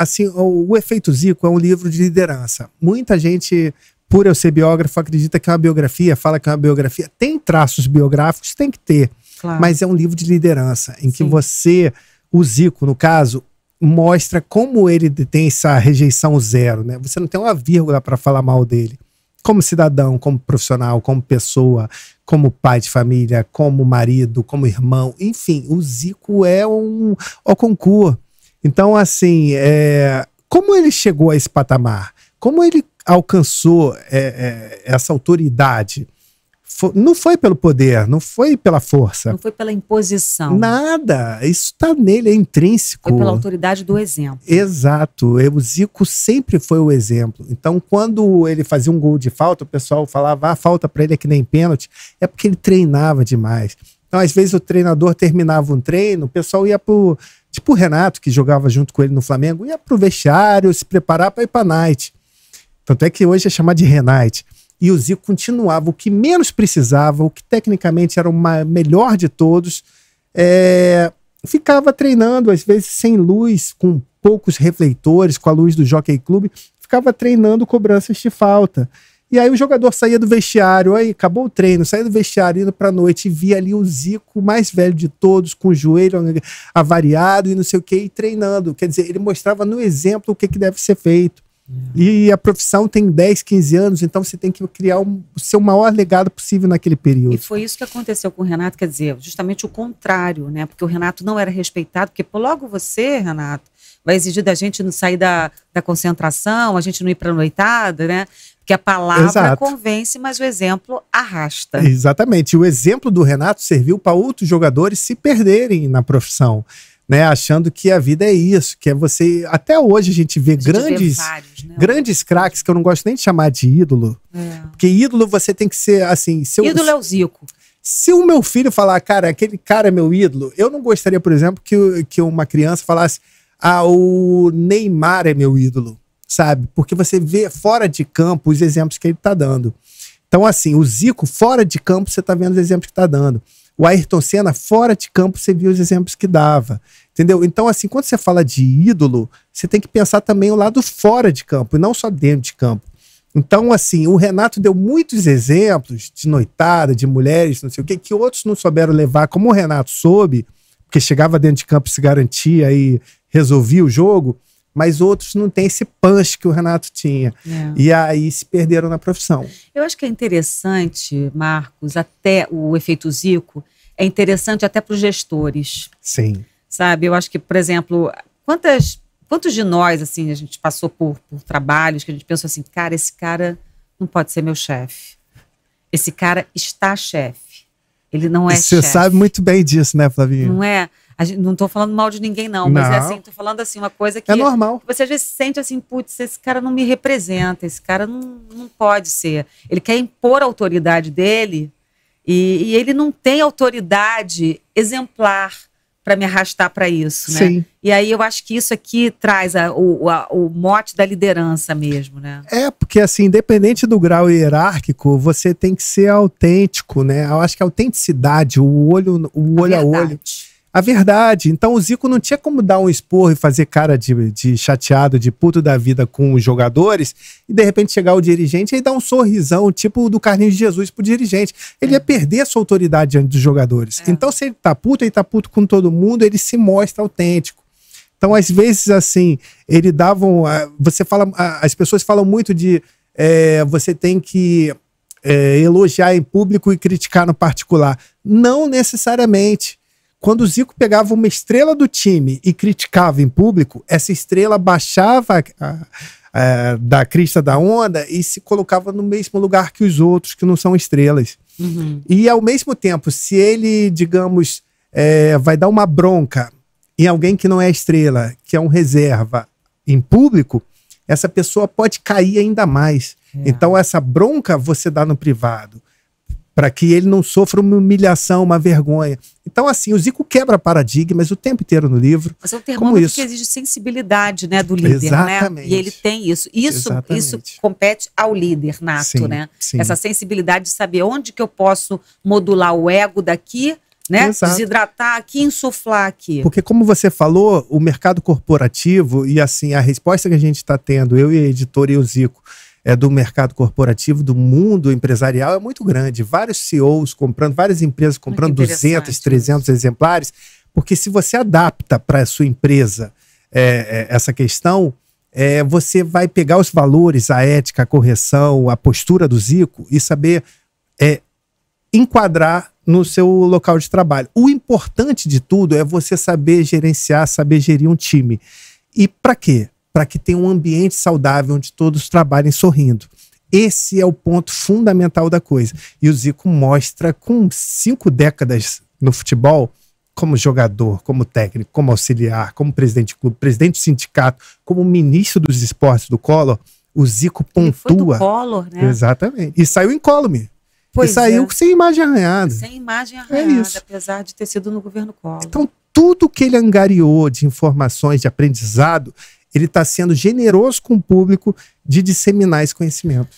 assim, o Efeito Zico é um livro de liderança. Muita gente, por eu ser biógrafo, acredita que é uma biografia, fala que é uma biografia. Tem traços biográficos, tem que ter. Claro. Mas é um livro de liderança, em que você, o Zico, no caso, mostra como ele tem essa rejeição zero, né? Você não tem uma vírgula para falar mal dele. Como cidadão, como profissional, como pessoa, como pai de família, como marido, como irmão, enfim, o Zico é um au concurso. Então, assim, como ele chegou a esse patamar? Como ele alcançou essa autoridade? Não foi pelo poder, não foi pela força. Não foi pela imposição. Nada, isso está nele, é intrínseco. Foi pela autoridade do exemplo. Exato, o Zico sempre foi o exemplo. Então, quando ele fazia um gol de falta, o pessoal falava, falta para ele é que nem pênalti, é porque ele treinava demais. Então, às vezes o treinador terminava um treino, o pessoal ia pro, tipo o Renato, que jogava junto com ele no Flamengo, ia pro vestiário, se preparar para ir pra night. Tanto é que hoje é chamado de Renate. E o Zico continuava, o que menos precisava, o que tecnicamente era o melhor de todos, ficava treinando, às vezes sem luz, com poucos refletores, com a luz do Jockey Club, ficava treinando cobranças de falta. E aí o jogador saía do vestiário, aí acabou o treino, saía do vestiário, indo pra noite, e via ali o Zico, mais velho de todos, com o joelho avariado e não sei o que, e treinando. Quer dizer, ele mostrava no exemplo o que deve ser feito. E a profissão tem 10, 15 anos, então você tem que criar o seu maior legado possível naquele período. E foi isso que aconteceu com o Renato, quer dizer, justamente o contrário, né? Porque o Renato não era respeitado, porque logo você, Renato, vai exigir da gente não sair da concentração, a gente não ir para a noitada, né? Porque a palavra convence, mas o exemplo arrasta. Exatamente, o exemplo do Renato serviu para outros jogadores se perderem na profissão. Né, achando que a vida é isso, que é você... Até hoje a gente vê grandes craques, que eu não gosto nem de chamar de ídolo. Porque ídolo você tem que ser assim... Ídolo é o Zico. Se o meu filho falar, cara, aquele cara é meu ídolo, eu não gostaria, por exemplo, que uma criança falasse, o Neymar é meu ídolo, sabe? Porque você vê fora de campo os exemplos que ele tá dando. Então, assim, o Zico, fora de campo, você tá vendo os exemplos que tá dando. O Ayrton Senna, fora de campo, você viu os exemplos que dava. Entendeu? Então, assim, quando você fala de ídolo, você tem que pensar também o lado fora de campo, e não só dentro de campo. Então, assim, o Renato deu muitos exemplos de noitada, de mulheres, não sei o quê, que outros não souberam levar, como o Renato soube, porque chegava dentro de campo, se garantia e resolvia o jogo, mas outros não têm esse punch que o Renato tinha. E aí se perderam na profissão. Eu acho que é interessante, Marcos, até o efeito Zico, é interessante até para os gestores. Sim. Sabe, eu acho que, por exemplo, quantos de nós, assim, a gente passou por trabalhos que a gente pensou assim, cara, esse cara não pode ser meu chefe. Esse cara está chefe. Ele não é chefe. Você sabe muito bem disso, né, Flavinha? Não é? Não estou falando mal de ninguém, não. Mas é assim, estou falando assim, uma coisa que... É normal. Você às vezes sente assim, putz, esse cara não me representa, esse cara não pode ser. Ele quer impor a autoridade dele e ele não tem autoridade exemplar para me arrastar para isso, né? Sim. E aí eu acho que isso aqui traz o mote da liderança mesmo, né? Porque assim, independente do grau hierárquico, você tem que ser autêntico, né? Eu acho que a autenticidade, o olho a olho, a verdade. Então o Zico não tinha como dar um esporro e fazer cara de chateado, de puto da vida com os jogadores e de repente chegar o dirigente e dar um sorrisão, tipo do Carlinhos de Jesus pro dirigente. Ele ia perder a sua autoridade diante dos jogadores. Então se ele tá puto com todo mundo, ele se mostra autêntico. Então às vezes assim, ele dava as pessoas falam muito de você tem que elogiar em público e criticar no particular. Não necessariamente. Quando o Zico pegava uma estrela do time e criticava em público, essa estrela baixava da crista da onda e se colocava no mesmo lugar que os outros, que não são estrelas. E ao mesmo tempo, se ele, digamos, vai dar uma bronca em alguém que não é estrela, que é um reserva, em público, essa pessoa pode cair ainda mais. Então essa bronca você dá no privado, para que ele não sofra uma humilhação, uma vergonha. Então, assim, o Zico quebra paradigmas o tempo inteiro no livro. Mas é um termômetro que exige sensibilidade, né, do líder, exatamente, né? E ele tem isso. Isso compete ao líder nato, sim, né? Sim. Essa sensibilidade de saber onde que eu posso modular o ego daqui né? Exato. Desidratar aqui, insuflar aqui. Porque como você falou, o mercado corporativo e assim, a resposta que a gente está tendo, eu e a editora e o Zico, do mercado corporativo, do mundo empresarial, é muito grande. Vários CEOs comprando, várias empresas comprando 200, 300 exemplares, porque se você adapta para a sua empresa essa questão, você vai pegar os valores, a ética, a correção, a postura do Zico e saber enquadrar no seu local de trabalho. O importante de tudo é você saber gerenciar, saber gerir um time. E para quê? Para que tenha um ambiente saudável onde todos trabalhem sorrindo. Esse é o ponto fundamental da coisa. E o Zico mostra, com 5 décadas no futebol, como jogador, como técnico, como auxiliar, como presidente de clube, presidente do sindicato, como ministro dos esportes do Collor, o Zico pontua. Ele foi do Collor, né? Exatamente. E saiu incólume. Pois e saiu sem imagem arranhada. Sem imagem arranhada, apesar de ter sido no governo Collor. Então, tudo que ele angariou de informações, de aprendizado, ele está sendo generoso com o público de disseminar esse conhecimento.